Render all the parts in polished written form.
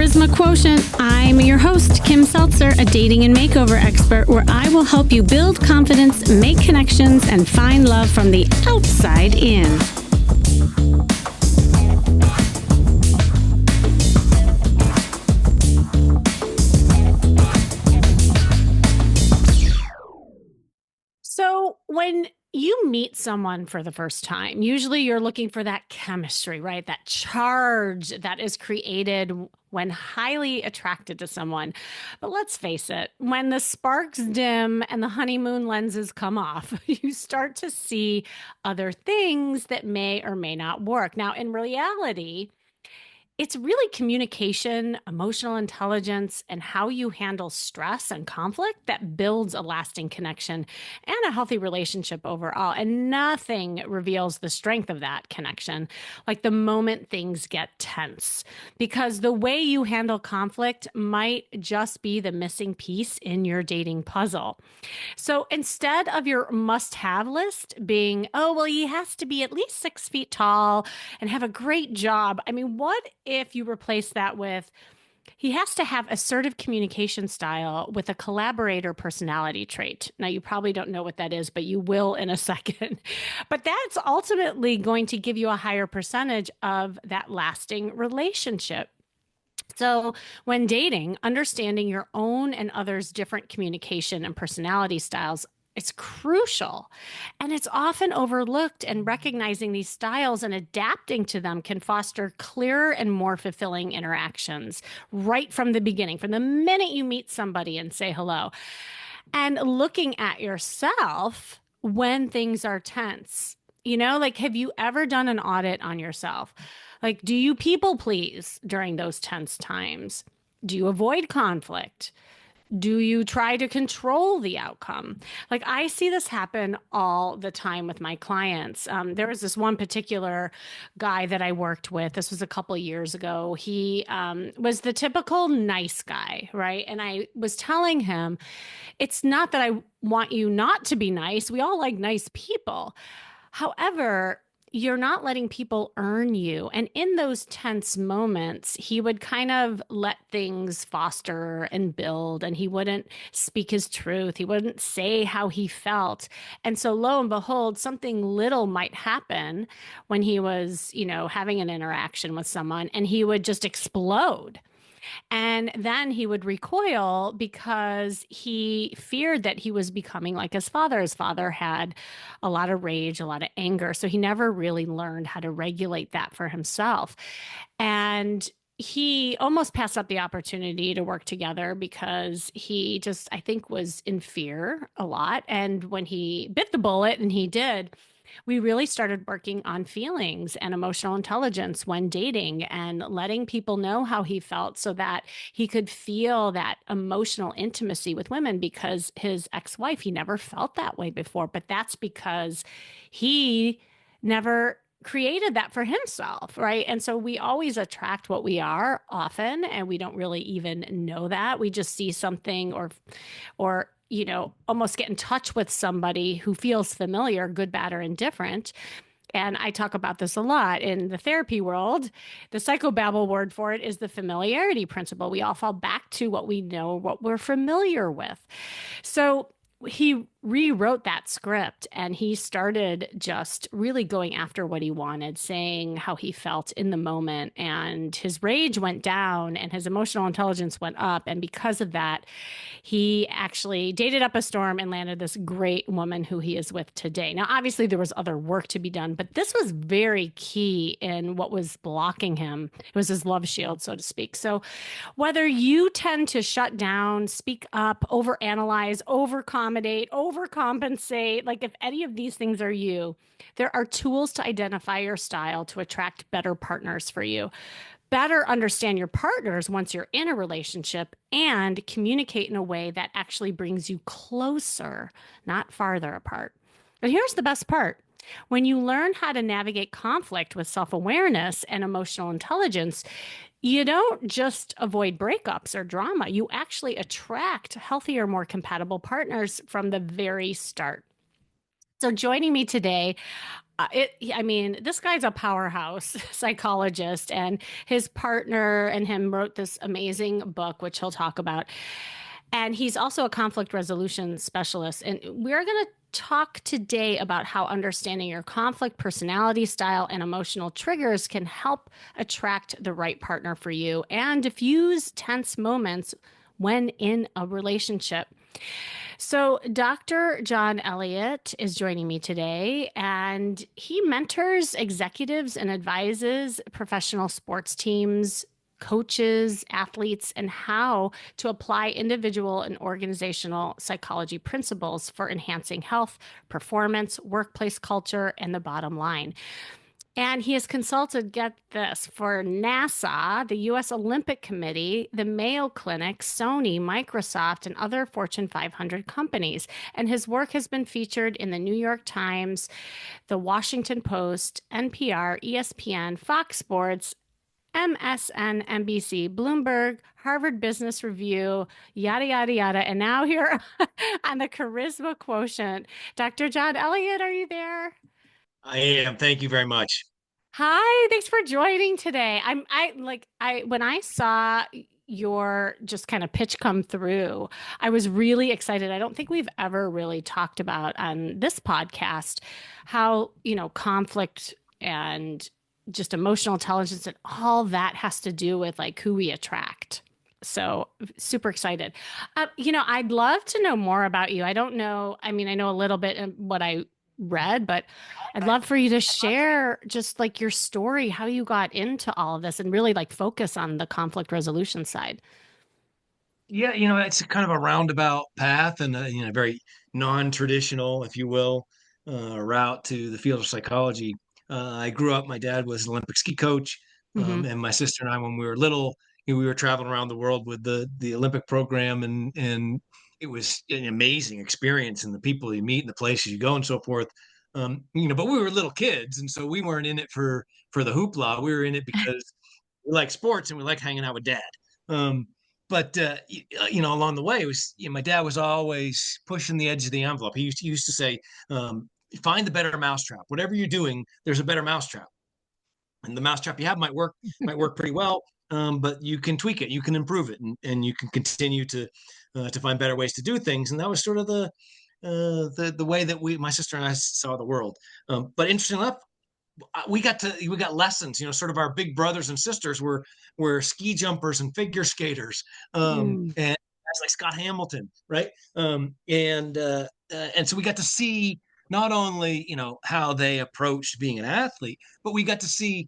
Charisma Quotient. I'm your host, Kim Seltzer, a dating and makeover expert, where I will help you build confidence, make connections, and find love from the outside in. So when you meet someone for the first time, usually you're looking for that chemistry, right? That charge that is created when highly attracted to someone. But let's face it, when the sparks dim and the honeymoon lenses come off, you start to see other things that may or may not work. Now, in reality, it's really communication, emotional intelligence, and how you handle stress and conflict that builds a lasting connection and a healthy relationship overall. And nothing reveals the strength of that connection like the moment things get tense, because the way you handle conflict might just be the missing piece in your dating puzzle. So instead of your must-have list being, oh, well, he has to be at least 6 feet tall and have a great job. I mean, what if you replace that with, he has to have assertive communication style with a collaborator personality trait. Now, you probably don't know what that is, but you will in a second. But that's ultimately going to give you a higher percentage of that lasting relationship. So, when dating, understanding your own and others' different communication and personality styles, it's crucial. And it's often overlooked, and recognizing these styles and adapting to them can foster clearer and more fulfilling interactions right from the beginning, from the minute you meet somebody and say hello. And looking at yourself when things are tense. Like, have you ever done an audit on yourself? Like, do you people please during those tense times? Do you avoid conflict? Do you try to control the outcome? Like, I see this happen all the time with my clients. There was this one particular guy that I worked with. This was a couple years ago. He was the typical nice guy, right? And I was telling him, it's not that I want you not to be nice. We all like nice people. However, you're not letting people earn you. And in those tense moments, he would kind of let things foster and build, and he wouldn't speak his truth. He wouldn't say how he felt. And so lo and behold, something little might happen when he was, having an interaction with someone, and he would just explode. And then he would recoil because he feared that he was becoming like his father. His father had a lot of rage, a lot of anger. So he never really learned how to regulate that for himself. And he almost passed up the opportunity to work together because he just, I think, was in fear a lot. And when he bit the bullet, and he did, we really started working on feelings and emotional intelligence when dating, and letting people know how he felt so that he could feel that emotional intimacy with women, because his ex-wife, he never felt that way before. But that's because he never created that for himself, right? And so we always attract what we are often, and we don't really even know that. We just see something or almost get in touch with somebody who feels familiar, good, bad, or indifferent. And I talk about this a lot in the therapy world. The psychobabble word for it is the familiarity principle. We all fall back to what we know, what we're familiar with. So he rewrote that script, and he started just really going after what he wanted, saying how he felt in the moment, and his rage went down and his emotional intelligence went up. And because of that, he actually dated up a storm and landed this great woman who he is with today. Now, obviously there was other work to be done, but this was very key in what was blocking him. It was his love shield, so to speak. So whether you tend to shut down, speak up, overanalyze, overaccommodate, overcompensate, like if any of these things are you, there are tools to identify your style to attract better partners for you. Better understand your partners once you're in a relationship, and communicate in a way that actually brings you closer, not farther apart. But here's the best part. When you learn how to navigate conflict with self-awareness and emotional intelligence, you don't just avoid breakups or drama. You actually attract healthier, more compatible partners from the very start. So joining me today, I mean, this guy's a powerhouse psychologist, and his partner and him wrote this amazing book, which he'll talk about. And he's also a conflict resolution specialist. And we're going to talk today about how understanding your conflict personality style and emotional triggers can help attract the right partner for you and diffuse tense moments when in a relationship. So, Dr. John Elliot is joining me today, and he mentors executives and advises professional sports teams, coaches, athletes, and how to apply individual and organizational psychology principles for enhancing health, performance, workplace culture, and the bottom line. And he has consulted, get this, for NASA, the U.S. Olympic Committee, the Mayo Clinic, Sony, Microsoft, and other Fortune 500 companies. And his work has been featured in the New York Times, the Washington Post, NPR, ESPN, Fox Sports, MSN, NBC, Bloomberg, Harvard Business Review, yada, yada, yada. And now here on the Charisma Quotient. Dr. John Elliott, are you there? I am. Thank you very much. Hi, thanks for joining today. I when I saw your just kind of pitch come through, I was really excited. I don't think we've ever really talked about on this podcast how, conflict and just emotional intelligence and all that has to do with like who we attract. So super excited. I'd love to know more about you. I don't know. I mean, I know a little bit of what I read, but I'd love for you to share just like your story, how you got into all of this and really like focus on the conflict resolution side. Yeah, it's kind of a roundabout path and a very non-traditional, if you will, route to the field of psychology. I grew up. My dad was an Olympic ski coach, Hmm. and my sister and I, when we were little, we were traveling around the world with the Olympic program, and it was an amazing experience, and the people you meet, and the places you go, and so forth. But we were little kids, and so we weren't in it for the hoopla. We were in it because we like sports and we like hanging out with dad. Um, but along the way, it was my dad was always pushing the edge of the envelope. He used to say, "Find the better mousetrap. Whatever you're doing, there's a better mousetrap, and the mousetrap you have might work pretty well, but you can tweak it, you can improve it, and you can continue to find better ways to do things." And that was sort of the way that my sister and I saw the world. But interesting enough, we got lessons. Sort of our big brothers and sisters were ski jumpers and figure skaters, Mm. and guys like Scott Hamilton, right? And so we got to see not only how they approached being an athlete, but we got to see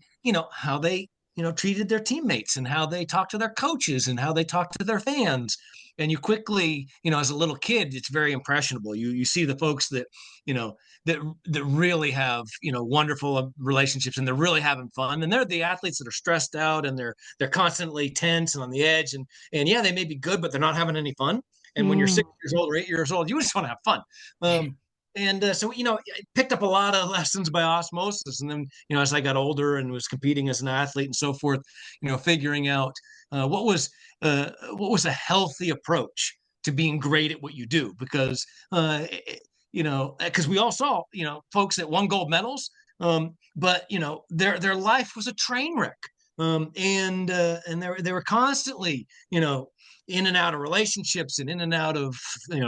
how they treated their teammates and how they talked to their coaches and how they talked to their fans. And you quickly, as a little kid, it's very impressionable. You see the folks you know that really have wonderful relationships, and they're really having fun, and they're the athletes that are stressed out, and they're constantly tense and on the edge, and yeah, they may be good, but they're not having any fun. And when you're Mm. 6 years old or 8 years old, you just want to have fun. And so I picked up a lot of lessons by osmosis, and then as I got older and was competing as an athlete and so forth, figuring out uh, what was what was a healthy approach to being great at what you do, because we all saw folks that won gold medals, but their life was a train wreck, and they were constantly in and out of relationships and in and out of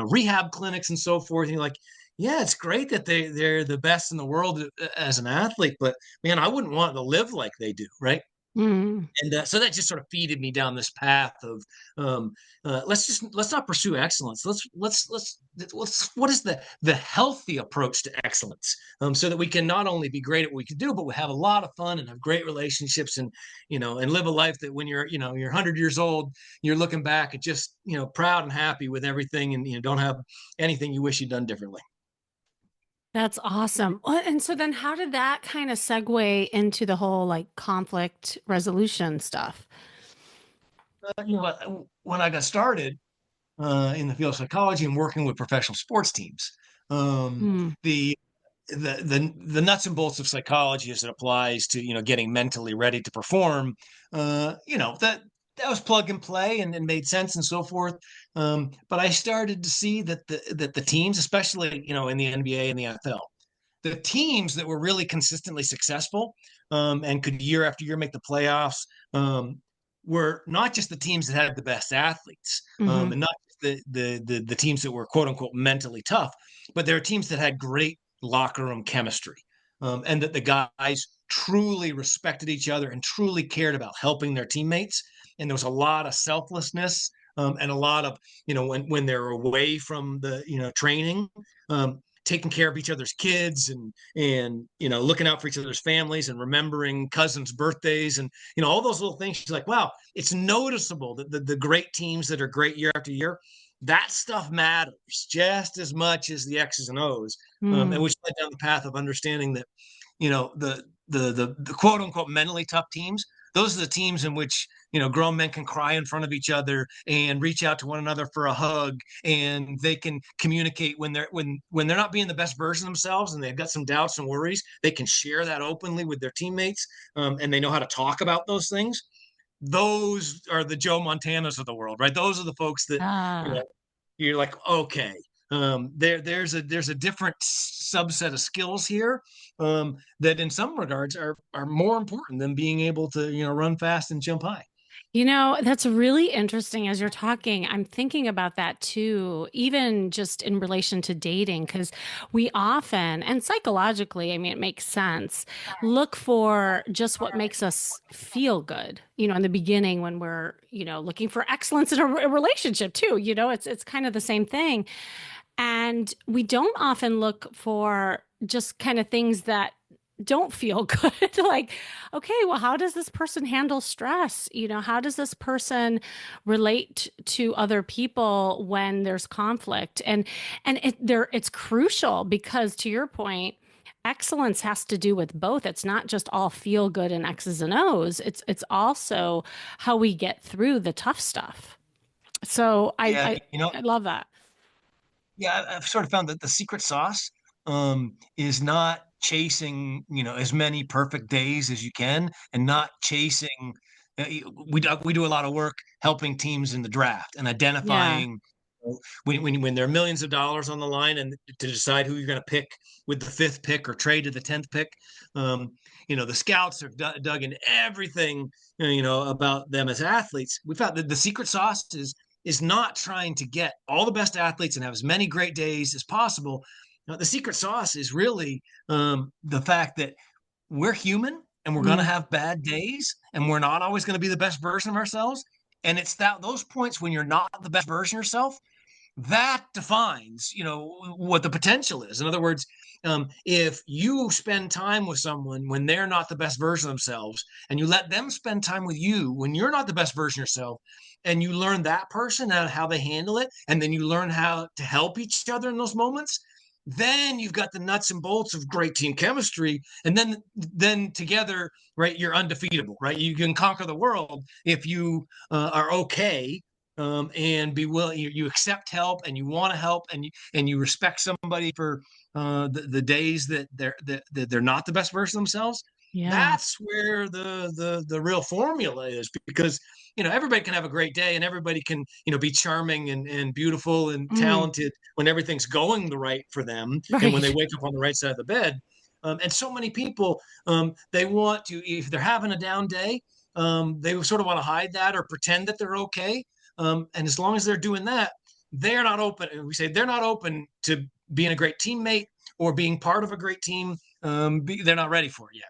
rehab clinics and so forth. And you're like, yeah, it's great that they're the best in the world as an athlete, but man, I wouldn't want to live like they do, right? Mm. And so that just sort of feeded me down this path of um, let's not pursue excellence. Let's what is the healthy approach to excellence, so that we can not only be great at what we can do, but we have a lot of fun and have great relationships, and live a life that when you're 100 years old, you're looking back at just proud and happy with everything, and don't have anything you wish you'd done differently. That's awesome. And so then how did that kind of segue into the whole like conflict resolution stuff? When I got started in the field of psychology and working with professional sports teams. Mm. The the nuts and bolts of psychology as it applies to getting mentally ready to perform. That was plug and play and made sense and so forth. But I started to see that the teams, especially in the NBA and the NFL. the teams that were really consistently successful, and could year after year make the playoffs, um, were not just the teams that had the best athletes, Hmm. and not just the teams that were quote unquote mentally tough, but there are teams that had great locker room chemistry, and that the guys truly respected each other and truly cared about helping their teammates. And there was a lot of selflessness, and a lot of, when they're away from the, training, taking care of each other's kids, and looking out for each other's families and remembering cousins' birthdays, and all those little things. She's like, wow, it's noticeable that the great teams that are great year after year, that stuff matters just as much as the X's and O's. And Mm. which led down the path of understanding that, the quote unquote mentally tough teams, those are the teams in which, grown men can cry in front of each other and reach out to one another for a hug, and they can communicate when they're not being the best version of themselves and they've got some doubts and worries. They can share that openly with their teammates, and they know how to talk about those things. Those are the Joe Montanas of the world, right? Those are the folks that, you Ah. know, you're like, okay, there's a different subset of skills here, that in some regards are more important than being able to, run fast and jump high. That's really interesting as you're talking. I'm thinking about that too, even just in relation to dating, because we often, and psychologically, I mean, it makes sense, look for just what makes us feel good, in the beginning when we're, looking for excellence in a relationship too. It's kind of the same thing. And we don't often look for just kind of things that don't feel good. Like, okay, well, how does this person handle stress? How does this person relate to other people when there's conflict? It's crucial because, to your point, excellence has to do with both. It's not just all feel good and X's and O's. It's also how we get through the tough stuff. So Yeah, I love that. yeah, I've sort of found that the secret sauce, is not chasing, as many perfect days as you can, and not chasing. We do a lot of work helping teams in the draft and Yeah. identifying, when there are millions of dollars on the line, and to decide who you're going to pick with the fifth pick or trade to the 10th pick. The scouts have dug in everything, about them as athletes. We found that the secret sauce is not trying to get all the best athletes and have as many great days as possible. The secret sauce is really, the fact that we're human and we're going to Mm. have bad days and we're not always going to be the best version of ourselves. And it's that those points when you're not the best version of yourself that defines, what the potential is. In other words, if you spend time with someone when they're not the best version of themselves, and you let them spend time with you when you're not the best version of yourself, and you learn that person and how they handle it, and then you learn how to help each other in those moments, then you've got the nuts and bolts of great team chemistry. And then together, right, you're undefeatable, right? You can conquer the world if you, are okay, and be willing. You accept help and you want to help, and you respect somebody for, the days that they're not the best version of themselves. Yeah. That's where the real formula is, because everybody can have a great day and everybody can, be charming and beautiful and Mm. talented when everything's going the right for them and when they Right. wake up on the right side of the bed. And so many people, they want to, if they're having a down day, they sort of want to hide that or pretend that they're okay. And as long as they're doing that, they're not open. We say they're not open to being a great teammate or being part of a great team. They're not ready for it yet.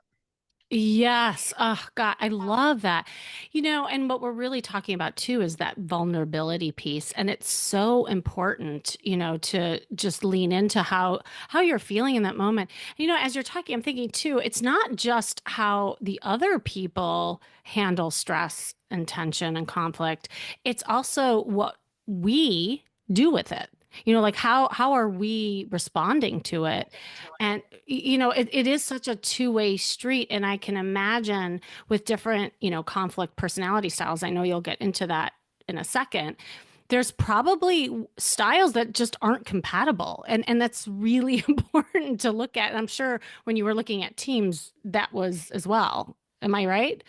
Yes. Oh, God, I love that. And what we're really talking about too is that vulnerability piece. And it's so important, to just lean into how you're feeling in that moment. As you're talking, I'm thinking too, it's not just how the other people handle stress and tension and conflict. It's also what we do with it. Like how are we responding to it? And it is such a two-way street. And I can imagine with different, conflict personality styles, I know you'll get into that in a second. There's probably styles that just aren't compatible. And that's really important to look at. And I'm sure when you were looking at teams, that was as well. Am I right?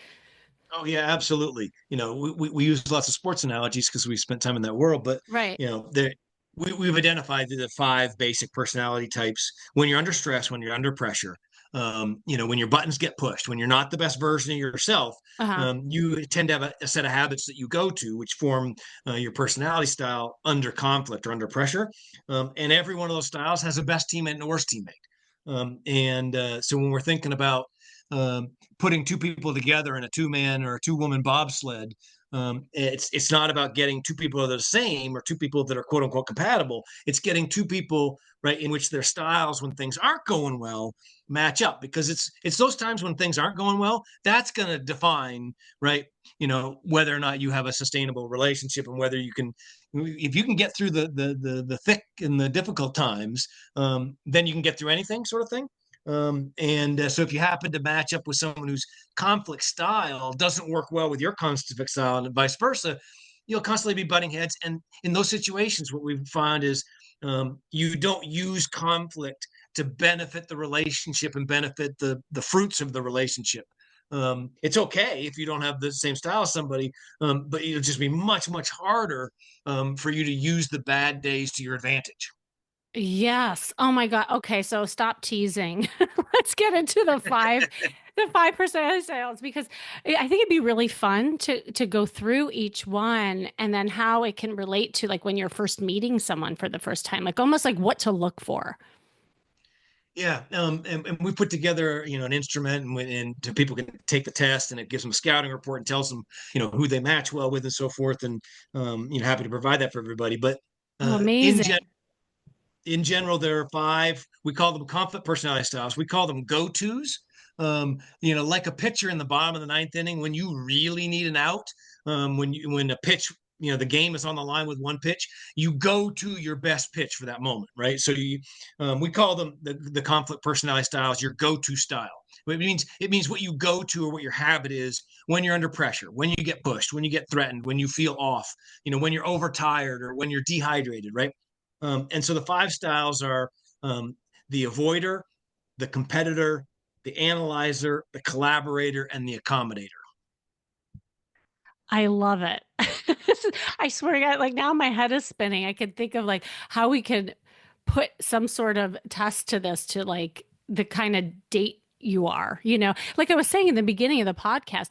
Oh yeah, absolutely. We use lots of sports analogies because we spent time in that world, but Right. you know, there we've identified the five basic personality types. When you're under stress, when you're under pressure, when your buttons get pushed, when you're not the best version of yourself, Uh-huh. you tend to have a set of habits that you go to, which form your personality style under conflict or under pressure. And every one of those styles has a best teammate and a worst teammate. So when we're thinking about putting two people together in a two-man or a two-woman bobsled, it's not about getting two people that are the same or two people that are quote unquote compatible. It's getting two people right in which their styles, when things aren't going well, match up, because it's those times when things aren't going well that's going to define, right, whether or not you have a sustainable relationship, and whether you can, if you can get through the thick and the difficult times, then you can get through anything, sort of thing. So if you happen to match up with someone whose conflict style doesn't work well with your conflict style and vice versa, you'll constantly be butting heads. And in those situations, what we've found is you don't use conflict to benefit the relationship and benefit the fruits of the relationship. It's okay if you don't have the same style as somebody, but it'll just be much, much harder for you to use the bad days to your advantage. Yes. Oh my God. Okay, so stop teasing. Let's get into the 5% sales, because I think it'd be really fun to go through each one and then how it can relate to like when you're first meeting someone for the first time, like almost like what to look for. Yeah, and we put together, an instrument, and so people can take the test, and it gives them a scouting report and tells them, who they match well with and so forth. And happy to provide that for everybody. But Oh, uh, in gen- amazing. in general, there are five. We call them conflict personality styles. We call them go-tos. Like a pitcher in the bottom of the ninth inning, when you really need an out, when a pitch, the game is on the line with one pitch, you go to your best pitch for that moment, right? So we call them the conflict personality styles, your go-to style. It means what you go to or what your habit is when you're under pressure, when you get pushed, when you get threatened, when you feel off, when you're overtired or when you're dehydrated, right? And so the five styles are the avoider, the competitor, the analyzer, the collaborator, and the accommodator. I love it. I swear to God, like now my head is spinning. I could think of like how we could put some sort of test to this to like the kind of date you are, Like I was saying in the beginning of the podcast,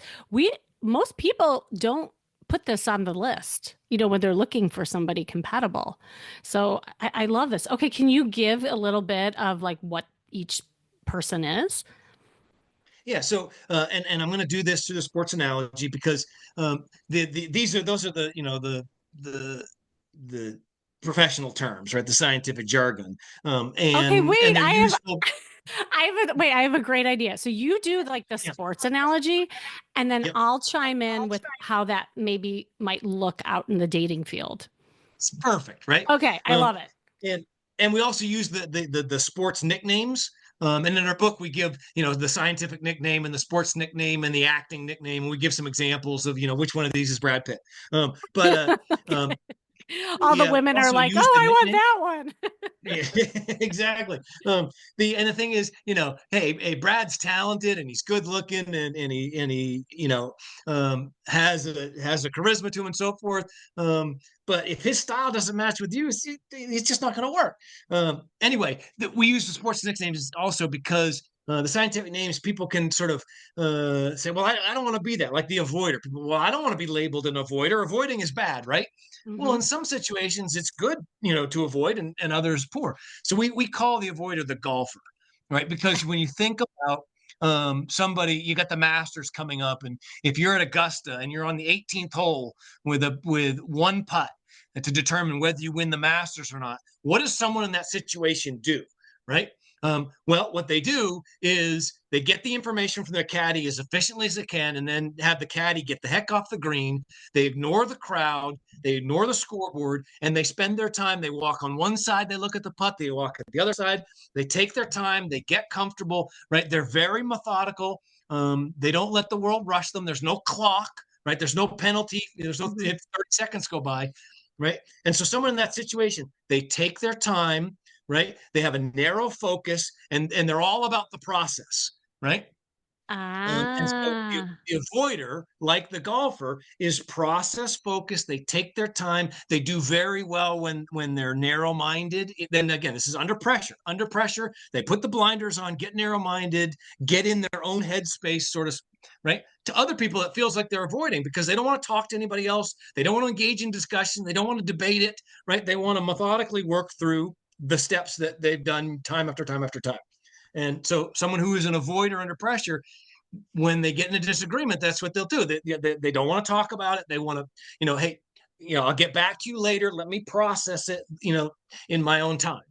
most people don't put this on the list, when they're looking for somebody compatible. So I love this. Okay, can you give a little bit of like what each person is? Yeah. So, and I'm going to do this through the sports analogy because those are the the professional terms, right? The scientific jargon, Okay, and wait, they're useful. I have a great idea. So you do like the Yeah. sports analogy, and then Yep. I'll chime in with how that maybe might look out in the dating field. It's perfect, right? Okay, I Um, love it. and and we also use the sports nicknames. And in our book, we give the scientific nickname and the sports nickname and the acting nickname. And we give some examples of which one of these is Brad Pitt. Um, All the we women are also like, use "Oh, the I want nickname. that one." Yeah, exactly. The thing is, hey, Brad's talented and he's good looking and he has a charisma to him and so forth. But if his style doesn't match with you, it's just not going to work. Anyway, we use the sports nicknames also because the scientific names, people can sort of say, well, I don't want to be that, like the avoider. People, well, I don't want to be labeled an avoider. Avoiding is bad, right? Well, Hmm. in some situations, it's good, to avoid, and others poor. So we call the avoider the golfer, right? Because when you think about somebody, you got the Masters coming up, and if you're at Augusta and you're on the 18th hole with one putt to determine whether you win the Masters or not, what does someone in that situation do, right? Well, what they do is they get the information from their caddy as efficiently as they can, and then have the caddy get the heck off the green. They ignore the crowd, they ignore the scoreboard, and they spend their time. They walk on one side, they look at the putt, they walk at the other side, they take their time, they get comfortable, right? They're very methodical. They don't let the world rush them. There's no clock, right? There's no penalty. There's no Hmm. if 30 seconds go by, right? And so someone in that situation, they take their time, right? They have a narrow focus, and they're all about the process, right? And so Ah. the avoider, like the golfer, is process focused. They take their time. They do very well when they're narrow minded. Then again, this is under pressure. Under pressure, they put the blinders on, get narrow minded, get in their own headspace, sort of, right? To other people, it feels like they're avoiding because they don't want to talk to anybody else. They don't want to engage in discussion. They don't want to debate it, right? They want to methodically work through the steps that they've done time after time after time. And so, someone who is an avoider under pressure, when they get in a disagreement, that's what they'll do. They don't want to talk about it. They want to, hey, I'll get back to you later. Let me process it, in my own time.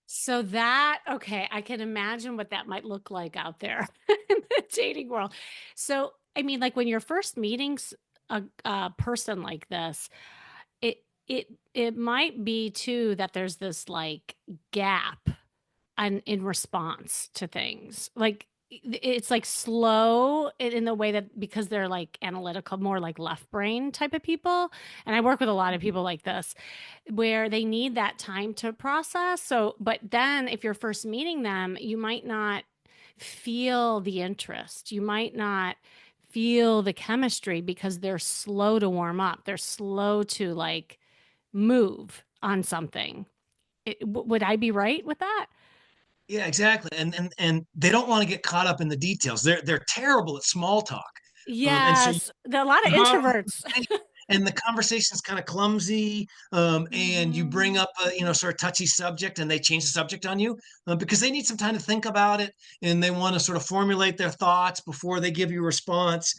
So that, okay, I can imagine what that might look like out there in the dating world. So, I mean, like when you're first meeting a person like this, it might be too that there's this like gap in response to things. Like it's like slow in the way that because they're like analytical, more like left brain type of people. And I work with a lot of people like this where they need that time to process. So, but then if you're first meeting them, you might not feel the interest. You might not feel the chemistry because they're slow to warm up. They're slow to like move on something. Would I be right with that? Yeah, exactly. And they don't want to get caught up in the details. They're terrible at small talk. And so Yes, there are a lot of you go out on introverts. the date, and the conversation's kind of clumsy, and you bring Mhm. up a sort of touchy subject, and they change the subject on you, because they need some time to think about it, and they want to sort of formulate their thoughts before they give you a response.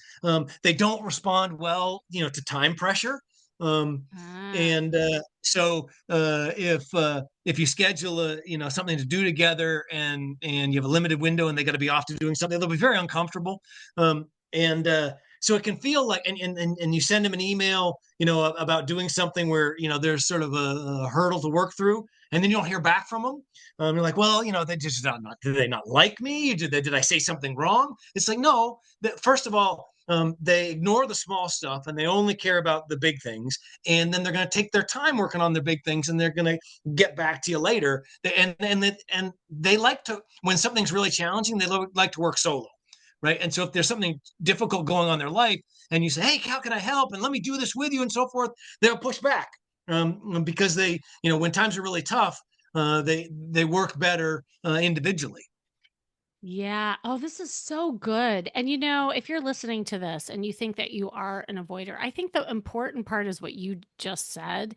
They don't respond well, to time pressure. um, Ah, and so if you schedule something to do together, and you have a limited window, and they got to be off to doing something, they'll be very uncomfortable. And So it can feel like, and you send them an email, about doing something where, there's sort of a hurdle to work through, and then you don't hear back from them. You're like, well, they just not, did they not like me? Did I say something wrong? It's like, no, that first of all, they ignore the small stuff, and they only care about the big things. And then they're going to take their time working on their big things, and they're going to get back to you later. And they like to, when something's really challenging, they like to work solo, right? And so if there's something difficult going on in their life, and you say, hey, how can I help, and let me do this with you, and so forth, they'll push back, because they, when times are really tough, they work better individually. yeah. Oh, this is so good. And if you're listening to this and you think that you are an avoider, I think the important part is what you just said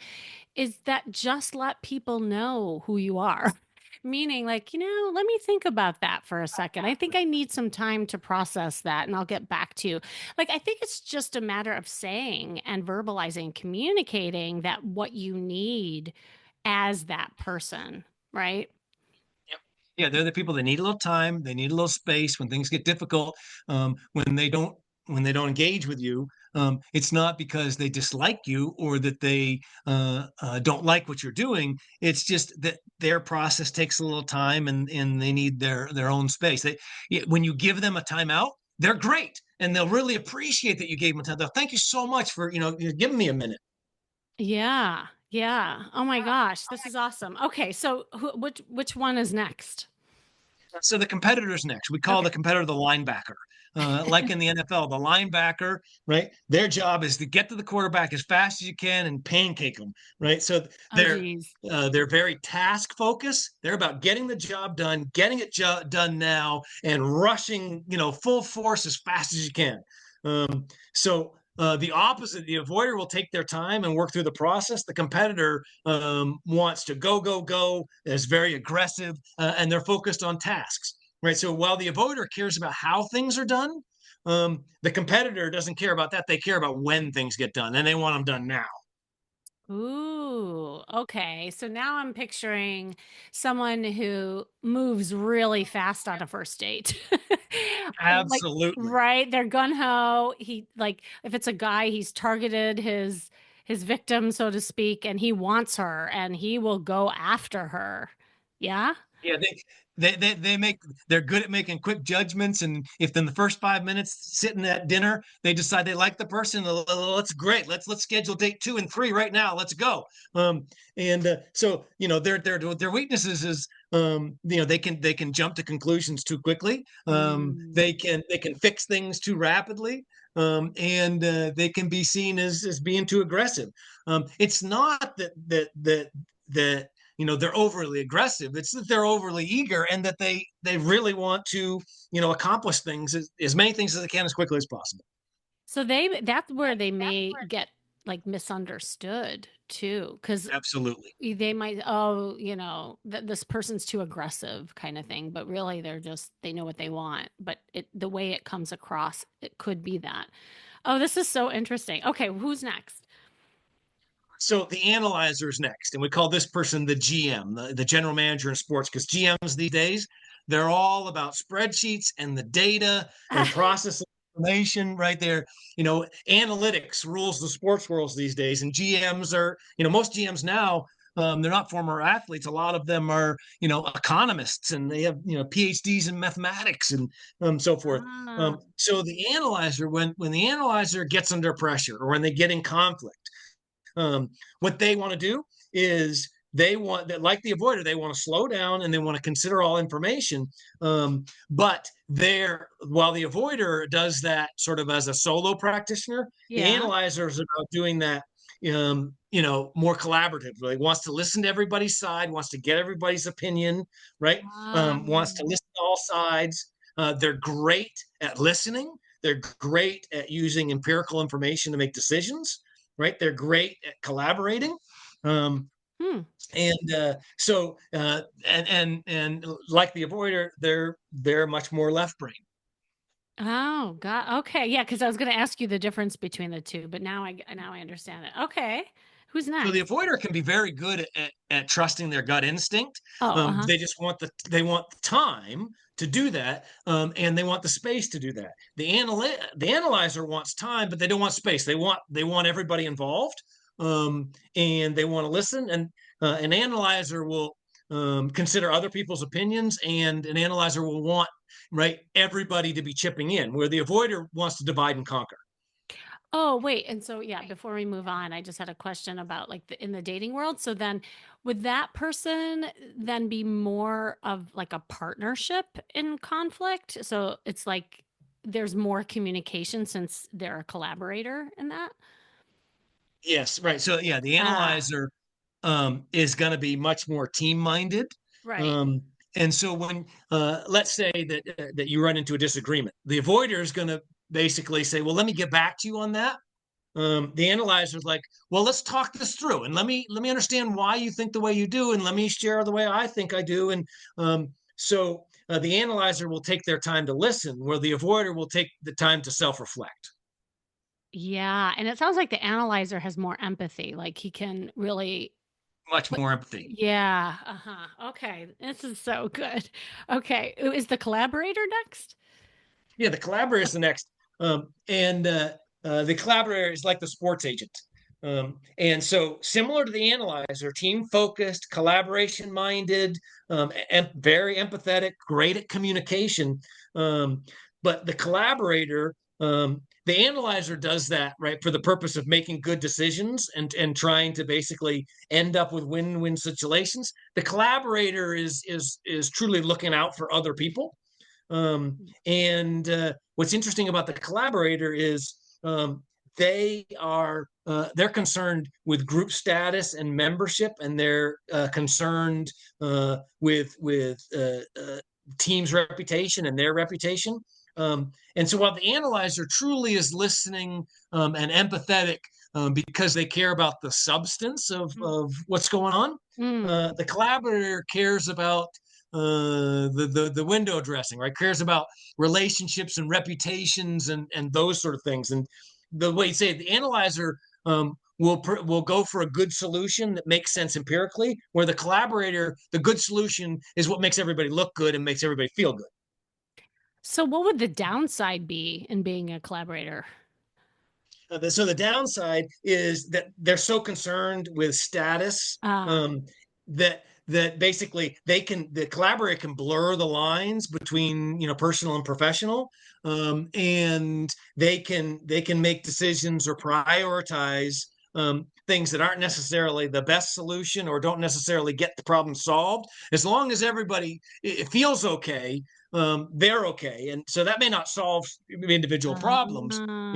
is that just let people know who you are. Meaning, like, let me think about that for a second. I think I need some time to process that and I'll get back to you. Like, I think it's just a matter of saying and verbalizing, communicating that what you need as that person, right? Yep. Yeah, they're the people that need a little time. They need a little space when things get difficult. When they don't engage with you, it's not because they dislike you or that they don't like what you're doing. It's just that their process takes a little time, and they need their own space. When you give them a timeout, they're great, and they'll really appreciate that you gave them a time. They'll thank you so much for giving me a minute. Yeah. Yeah. Oh my gosh, this is awesome. Okay, so which one is next? So the competitor's next. We call Okay. the competitor the linebacker. Like in the NFL, the linebacker, right? Their job is to get to the quarterback as fast as you can and pancake them, right? So Oh they're geez. they're very task focused. They're about getting the job done, getting it done now, and rushing, full force as fast as you can. The opposite, the avoider will take their time and work through the process. The competitor wants to go, go, go, is very aggressive, and they're focused on tasks, right? So while the avoider cares about how things are done, the competitor doesn't care about that. They care about when things get done, and they want them done now. Ooh, okay. So now I'm picturing someone who moves really fast on a first date. Like, Absolutely. right, they're gun ho. He like if it's a guy, he's targeted his victim, so to speak, and he wants her and he will go after her. Yeah. Yeah, they make they're good at making quick judgments, and if in the first 5 minutes sitting at dinner they decide they like the person, let's great, let's schedule date 2 and 3 right now, let's go. Um, and so their weaknesses is they can jump to conclusions too quickly. Mm. They can fix things too rapidly. And they can be seen as being too aggressive. It's not that they're overly aggressive. It's that they're overly eager, and that they really want to accomplish things, as many things as they can, as quickly as possible. So that's where they may get like misunderstood too, because Absolutely. they might, oh, this person's too aggressive kind of thing, but really they know what they want, but the way it comes across, it could be that. Oh, this is so interesting. Okay, who's next? So the analyzer is next, and we call this person the GM, the general manager in sports, because GMs these days, they're all about spreadsheets and the data and processing information right there. Analytics rules the sports worlds these days, and GMs are, most GMs now, they're not former athletes. A lot of them are, economists, and they have, PhDs in mathematics and so forth. Ah, So the analyzer, when the analyzer gets under pressure or when they get in conflict, what they want to do is they want that, like the avoider, they want to slow down and they want to consider all information. But while the avoider does that sort of as a solo practitioner, the yeah. analyzer is about doing that more collaboratively. Wants to listen to everybody's side, wants to get everybody's opinion, right? Wants to Um, listen to all sides. They're great at listening. They're great at using empirical information to make decisions, right? They're great at collaborating. Um, hmm. and like the avoider, they're much more left brain. Oh, God. Okay. Yeah, because I was going to ask you the difference between the two, but now I understand it. Okay. Who's So the next? avoider can be very good at trusting their gut instinct. Oh, uh-huh. They want the time to do that, and they want the space to do that. The analyzer wants time, but they don't want space. They want everybody involved, and they want to listen. And an analyzer will consider other people's opinions, and an analyzer will want, right, everybody to be chipping in, where the avoider wants to divide and conquer. Oh, wait. And so, yeah, before we move on, I just had a question about like in the dating world. So then would that person then be more of like a partnership in conflict? So it's like there's more communication since they're a collaborator in that? Yes, right. So yeah, the Ah, analyzer is going to be much more team minded. right. Um, and so when let's say that you run into a disagreement, the avoider is going to basically say, "Well, let me get back to you on that." The analyzer is like, "Well, let's talk this through, and let me understand why you think the way you do, and let me share the way I think I do." And the analyzer will take their time to listen, where the avoider will take the time to self reflect. Yeah. And it sounds like the analyzer has more empathy. Like he can really Much put, more empathy. yeah. Uh-huh. Okay. This is so good. Okay. Is the collaborator next? Yeah, the collaborator is the next, and the collaborator is like the sports agent, and so similar to the analyzer, team focused, collaboration minded, and very empathetic, great at communication. Um, but the collaborator, the analyzer does that right for the purpose of making good decisions and trying to basically end up with win-win situations. The collaborator is truly looking out for other people. And what's interesting about the collaborator is they're concerned with group status and membership, and they're concerned with team's reputation and their reputation. And so while the analyzer truly is listening and empathetic because they care about the substance of what's going on, Mm. the collaborator cares about the window dressing, right? Cares about relationships and reputations and those sort of things. And the way you say it, the analyzer will go for a good solution that makes sense empirically, where the collaborator, the good solution is what makes everybody look good and makes everybody feel good. So, what would the downside be in being a collaborator? So the downside is that they're so concerned with status, Ah, that basically the collaborator can blur the lines between personal and professional, and they can make decisions or prioritize things that aren't necessarily the best solution or don't necessarily get the problem solved. As long as everybody it feels okay, they're okay, and so that may not solve individual problems. Ah.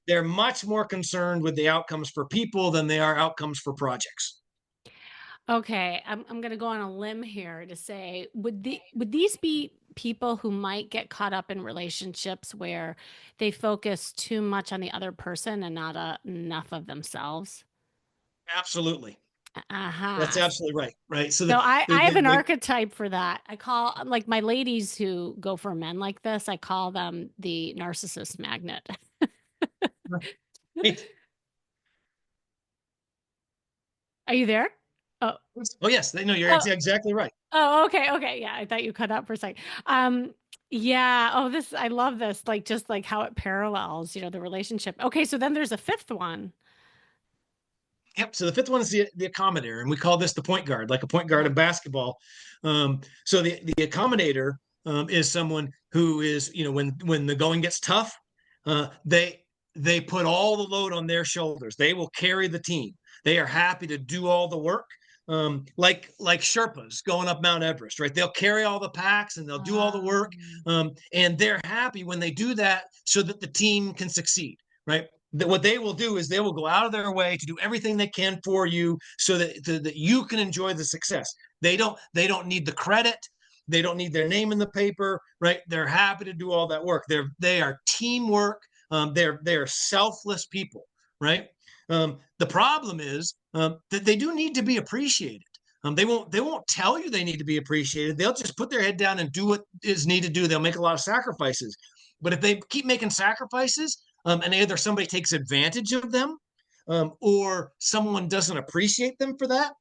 They're much more concerned with the outcomes for people than they are outcomes for projects. Okay, I'm going to go on a limb here to say, would these be people who might get caught up in relationships where they focus too much on the other person and not enough of themselves? Absolutely. That's Uh-huh. absolutely right. Right. So So the, I the, have the, an the archetype for that. I call like my ladies who go for men like this, I call them the narcissist magnet. Are you there? Oh, oh yes, they know you're oh, exactly right. oh, okay, okay. Yeah, I thought you cut out for a second. Yeah. Oh, this I love this. Like just like how it parallels, the relationship. Okay, so then there's a fifth one. Yep. So the fifth one is the accommodator, and we call this the point guard, like a point guard Uh-huh. in basketball. So the accommodator is someone who is, when the going gets tough, they put all the load on their shoulders. They will carry the team. They are happy to do all the work, like Sherpas going up Mount Everest, right? They'll carry all the packs and they'll do all the work, and they're happy when they do that, so that the team can succeed, right? That what they will do is they will go out of their way to do everything they can for you so that you can enjoy the success. They don't need the credit. They don't need their name in the paper, right? They're happy to do all that work. They are teamwork. They're selfless people, right? The problem is that they do need to be appreciated. They won't tell you they need to be appreciated. They'll just put their head down and do what is needed to do. They'll make a lot of sacrifices. But if they keep making sacrifices, and either somebody takes advantage of them, or someone doesn't appreciate them for that,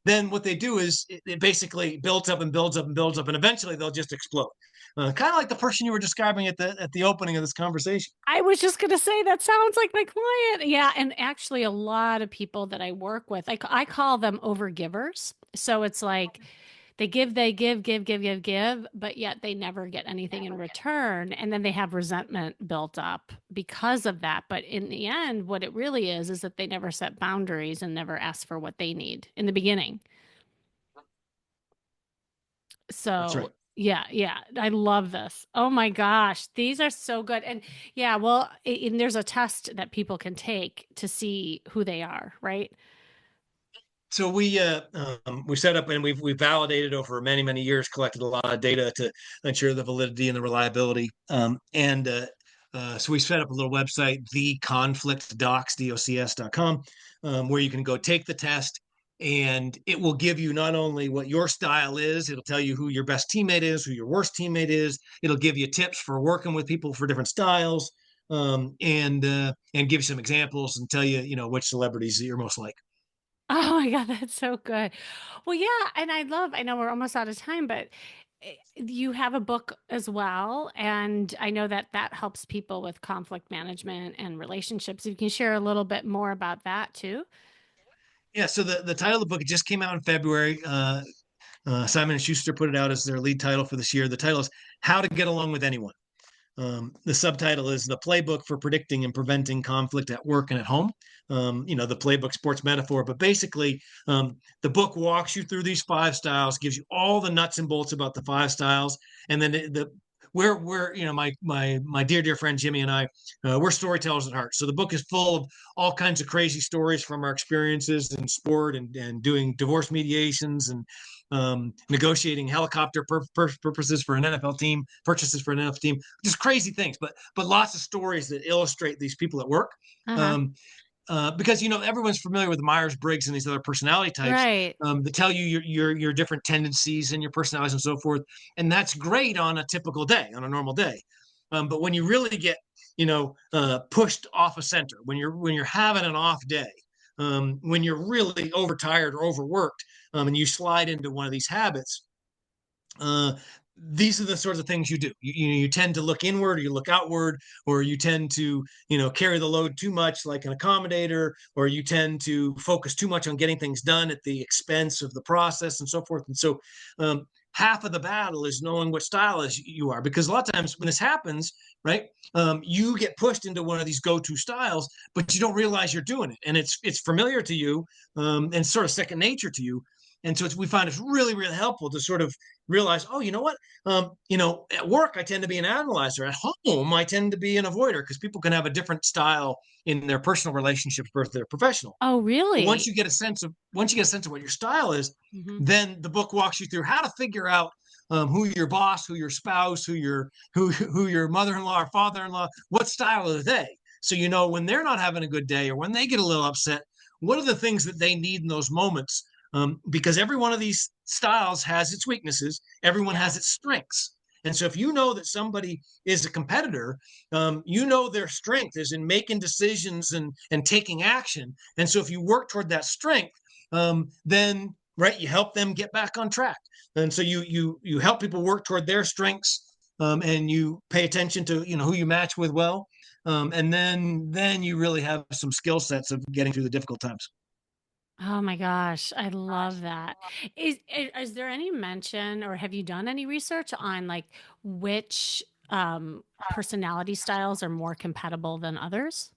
then what they do is it basically builds up and builds up and builds up, and eventually they'll just explode. Kind of like the person you were describing at the opening of this conversation. I was just going to say that sounds like my client. Yeah, and actually a lot of people that I work with, I call them overgivers. So it's like they give, but yet they never get anything in return. And then they have resentment built up because of that. But in the end, what it really is that they never set boundaries and never ask for what they need in the beginning. That's So, right. yeah, yeah, I love this. Oh my gosh, these are so good. And yeah, well, and there's a test that people can take to see who they are, right? So we set up and we validated over many years, collected a lot of data to ensure the validity and the reliability. And so we set up a little website, theconflictdocs.com, where you can go take the test, and it will give you not only what your style is, it'll tell you who your best teammate is, who your worst teammate is. It'll give you tips for working with people for different styles, and give you some examples and tell you, which celebrities that you're most like. Oh my God, that's so good. Well, yeah, and I know we're almost out of time, but you have a book as well, and I know that that helps people with conflict management and relationships. You can share a little bit more about that too. Yeah, so the title of the book, it just came out in February. Simon and Schuster put it out as their lead title for this year. The title is "How to Get Along with Anyone." The subtitle is "The Playbook for Predicting and Preventing Conflict at Work and at Home." The playbook sports metaphor, but basically, the book walks you through these five styles, gives you all the nuts and bolts about the five styles, and then we're my dear friend Jimmy and I, we're storytellers at heart. So the book is full of all kinds of crazy stories from our experiences in sport and doing divorce mediations and negotiating helicopter purposes for an NFL team, purchases for an NFL team, just crazy things, but lots of stories that illustrate these people at work. Uh-huh. Um, because everyone's familiar with Myers Briggs and these other personality types, Right. that tell you your different tendencies and your personalities and so forth, and that's great on a typical day, on a normal day. But when you really get pushed off a center, when you're having an off day, when you're really overtired or overworked, and you slide into one of these habits, uh, these are the sorts of things you do. You tend to look inward, or you look outward, or you tend to carry the load too much like an accommodator, or you tend to focus too much on getting things done at the expense of the process and so forth. And so half of the battle is knowing what style is you are, because a lot of times when this happens, right, you get pushed into one of these go-to styles, but you don't realize you're doing it, and it's familiar to you, and sort of second nature to you. And so we find it's really, really helpful to sort of realize, oh, you know what? At work, I tend to be an analyzer. At home, I tend to be an avoider, because people can have a different style in their personal relationships versus their professional. Oh, But once really? you get a sense of what your style is, Hmm. then the book walks you through how to figure out who your boss, who your spouse, who your mother-in-law or father-in-law, what style are they? So when they're not having a good day, or when they get a little upset, what are the things that they need in those moments? Because every one of these styles has its weaknesses. Everyone has its Yes. strengths. And so if you know that somebody is a competitor, their strength is in making decisions and taking action. And so if you work toward that strength, then right, you help them get back on track. And so you help people work toward their strengths, and you pay attention to who you match with well, and then you really have some skill sets of getting through the difficult times. Oh my gosh, I love that. Is there any mention or have you done any research on like which personality styles are more compatible than others?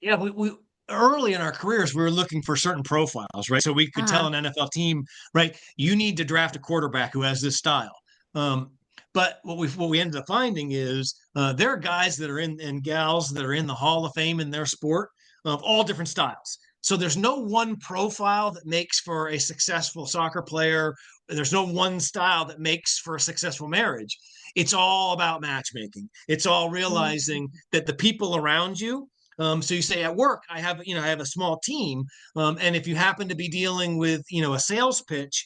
Yeah, we early in our careers we were looking for certain profiles, right? So we could Uh-huh. tell an NFL team, right, you need to draft a quarterback who has this style. Um, but what we ended up finding is there are guys that are in and gals that are in the Hall of Fame in their sport of all different styles. So there's no one profile that makes for a successful soccer player. There's no one style that makes for a successful marriage. It's all about matchmaking. It's all realizing Mhm. that the people around you, so you say at work, I have a small team, and if you happen to be dealing with a sales pitch,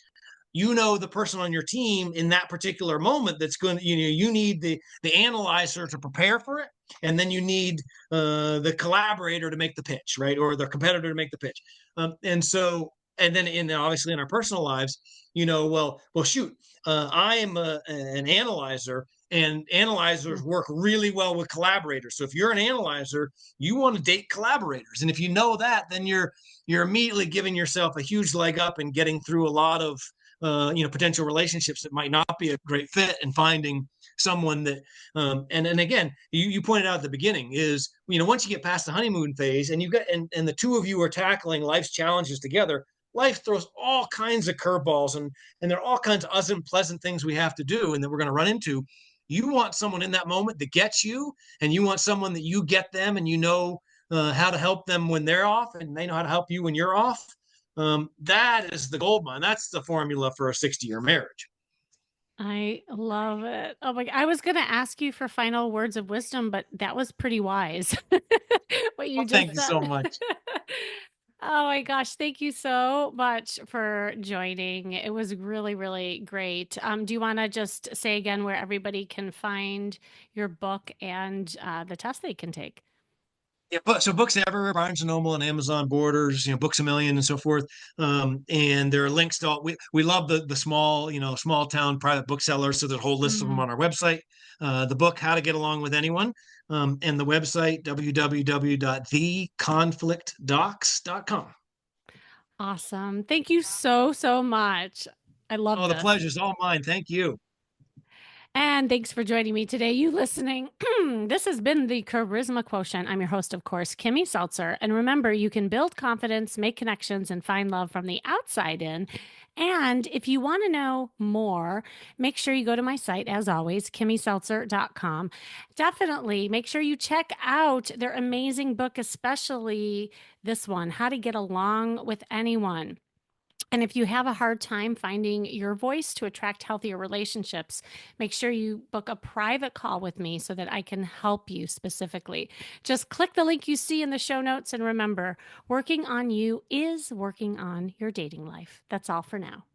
the person on your team in that particular moment that's going to you need the analyzer to prepare for it, and then you need the collaborator to make the pitch, right, or the competitor to make the pitch, and then obviously in our personal lives, well shoot, I am an analyzer, and analyzers work really well with collaborators. So if you're an analyzer, you want to date collaborators, and if you know that, then you're immediately giving yourself a huge leg up and getting through a lot of potential relationships that might not be a great fit, and finding someone that and again, you pointed out at the beginning is once you get past the honeymoon phase, and and the two of you are tackling life's challenges together, life throws all kinds of curveballs, and there are all kinds of unpleasant things we have to do and that we're going to run into. You want someone in that moment that gets you, and you want someone that you get them, and how to help them when they're off, and they know how to help you when you're off. That is the gold mine. That's the formula for a 60-year marriage. I love it. Oh my, I was going to ask you for final words of wisdom, but that was pretty wise. What you Well, thank just you so said. much. Oh my gosh, thank you so much for joining. It was really, really great. Do you want to just say again where everybody can find your book and the test they can take? Yeah, but so books everywhere, Barnes and Noble and Amazon, Borders, Books a Million and so forth. And there are links to all. We love the small, small town private booksellers. So there's a whole list of them Mhm. on our website. The book How to Get Along with Anyone, and the website www.theconflictdocs.com. Awesome. Thank you so, so much. I love Oh, the this. pleasure's all mine. Thank you. And thanks for joining me today. You listening. This has been the Charisma Quotient. I'm your host, of course, Kimmy Seltzer. And remember, you can build confidence, make connections, and find love from the outside in. And if you want to know more, make sure you go to my site, as always, kimmyseltzer.com. Definitely make sure you check out their amazing book, especially this one, How to Get Along with Anyone. And if you have a hard time finding your voice to attract healthier relationships, make sure you book a private call with me so that I can help you specifically. Just click the link you see in the show notes. And remember, working on you is working on your dating life. That's all for now.